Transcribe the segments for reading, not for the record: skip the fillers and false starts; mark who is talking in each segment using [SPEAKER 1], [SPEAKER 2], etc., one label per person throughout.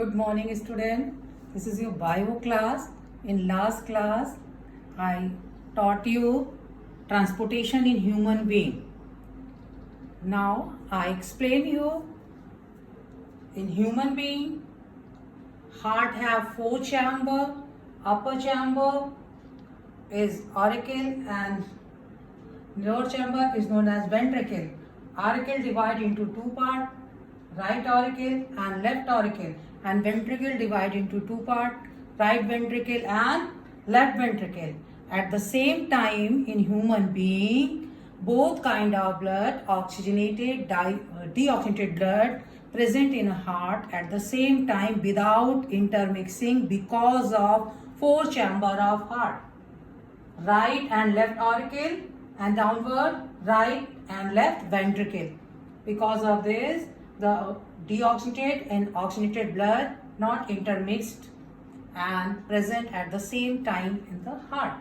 [SPEAKER 1] Good morning, student. This is your bio class. In last class, I taught you transportation in human being. Now I explain you in human being, heart have 4 chamber. Upper chamber is auricle and lower chamber is known as ventricle. Auricle divide into two parts, right auricle and left auricle, and ventricle divide into two parts, right ventricle and left ventricle. At the same time, in human being, both kind of blood, oxygenated, deoxygenated blood present in a heart at the same time without intermixing because of 4 chamber of heart, right and left auricle and downward right and left ventricle. Because of this, the deoxygenated and oxygenated blood not intermixed and present at the same time in the heart.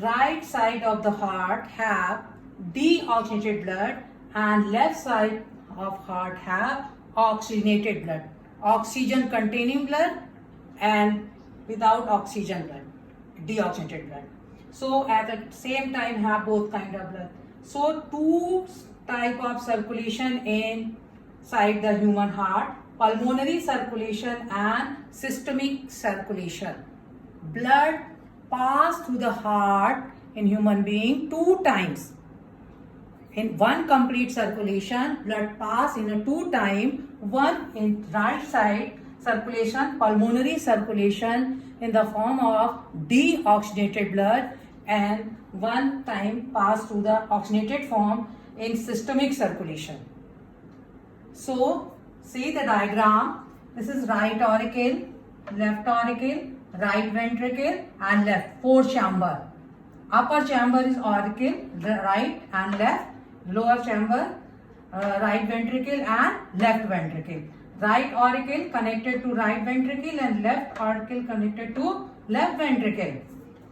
[SPEAKER 1] Right side of the heart have deoxygenated blood and left side of heart have oxygenated blood, oxygen containing blood and without oxygen blood, deoxygenated blood. So at the same time have both kind of blood. So two type of circulation inside the human heart: pulmonary circulation and systemic circulation. Blood pass through the heart in human being 2 times. In one complete circulation, blood pass in a 2 time, one in right side circulation, pulmonary circulation in the form of deoxygenated blood, and one time pass through the oxygenated form in systemic circulation. So, see the diagram. This is right auricle, left auricle, right ventricle and left, 4 chamber. Upper chamber is auricle, right and left. Lower chamber, right ventricle and left ventricle. Right auricle connected to right ventricle and left auricle connected to left ventricle.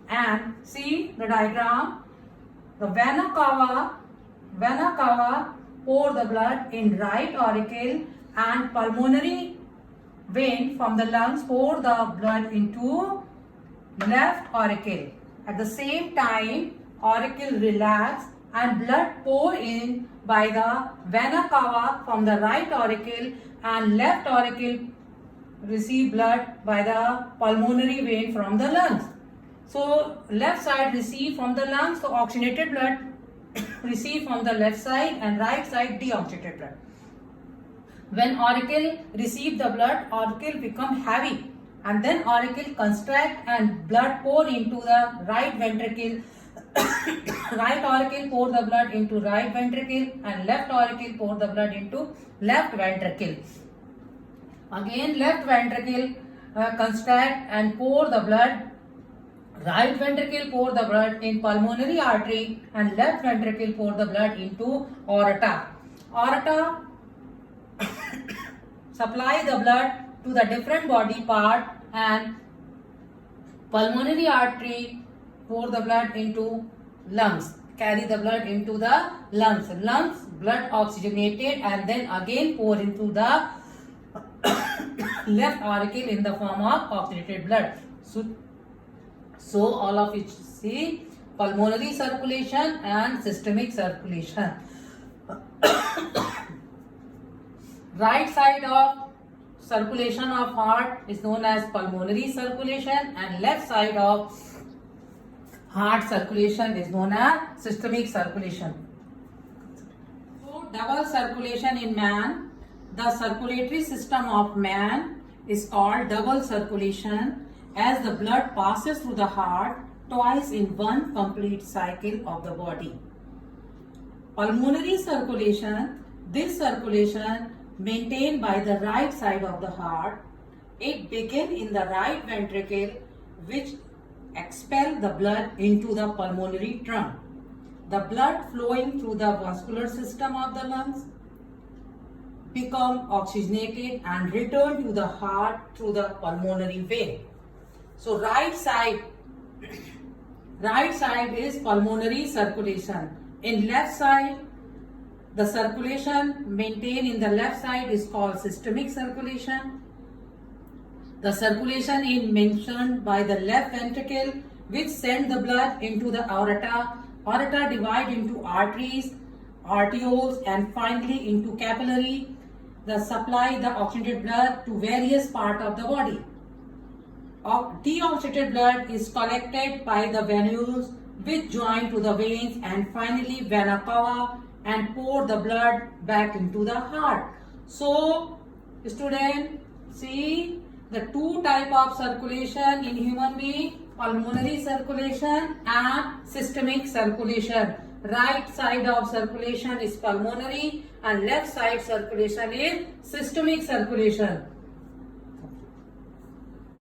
[SPEAKER 1] And see the diagram. The vena cava pour the blood in right auricle, and pulmonary vein from the lungs pour the blood into left auricle. At the same time, auricle relax and blood pour in by the vena cava from the right auricle, and left auricle receive blood by the pulmonary vein from the lungs. So left side receive from the lungs, so oxygenated blood receive from the left side, and right side deoxygenated blood. When auricle receive the blood, auricle become heavy, and then auricle contract and blood pour into the right ventricle. Right auricle pour the blood into right ventricle, and left auricle pour the blood into left ventricle. Again left ventricle contract and pour the blood. Right ventricle pour the blood in pulmonary artery, and left ventricle pour the blood into aorta. Aorta supply the blood to the different body part, and pulmonary artery pour the blood into lungs, carry the blood into the lungs. Lungs blood oxygenated and then again pour into the left auricle in the form of oxygenated blood. So all of it see pulmonary circulation and systemic circulation. Right side of circulation of heart is known as pulmonary circulation, and left side of heart circulation is known as systemic circulation. So double circulation in man. The circulatory system of man is called double circulation, as the blood passes through the heart twice in one complete cycle of the body. Pulmonary circulation, this circulation maintained by the right side of the heart. It begins in the right ventricle, which expel the blood into the pulmonary trunk. The blood flowing through the vascular system of the lungs become oxygenated and return to the heart through the pulmonary vein. So right side is pulmonary circulation. In left side, the circulation maintained in the left side is called systemic circulation. The circulation is mentioned by the left ventricle, which send the blood into the aorta. Aorta divide into arteries, arterioles, and finally into capillary. They supply the oxygenated blood to various parts of the body. Deoxygenated blood is collected by the venules, which join to the veins, and finally vena cava, and pour the blood back into the heart. So, student, see the two type of circulation in human being: pulmonary circulation and systemic circulation. Right side of circulation is pulmonary and left side circulation is systemic circulation.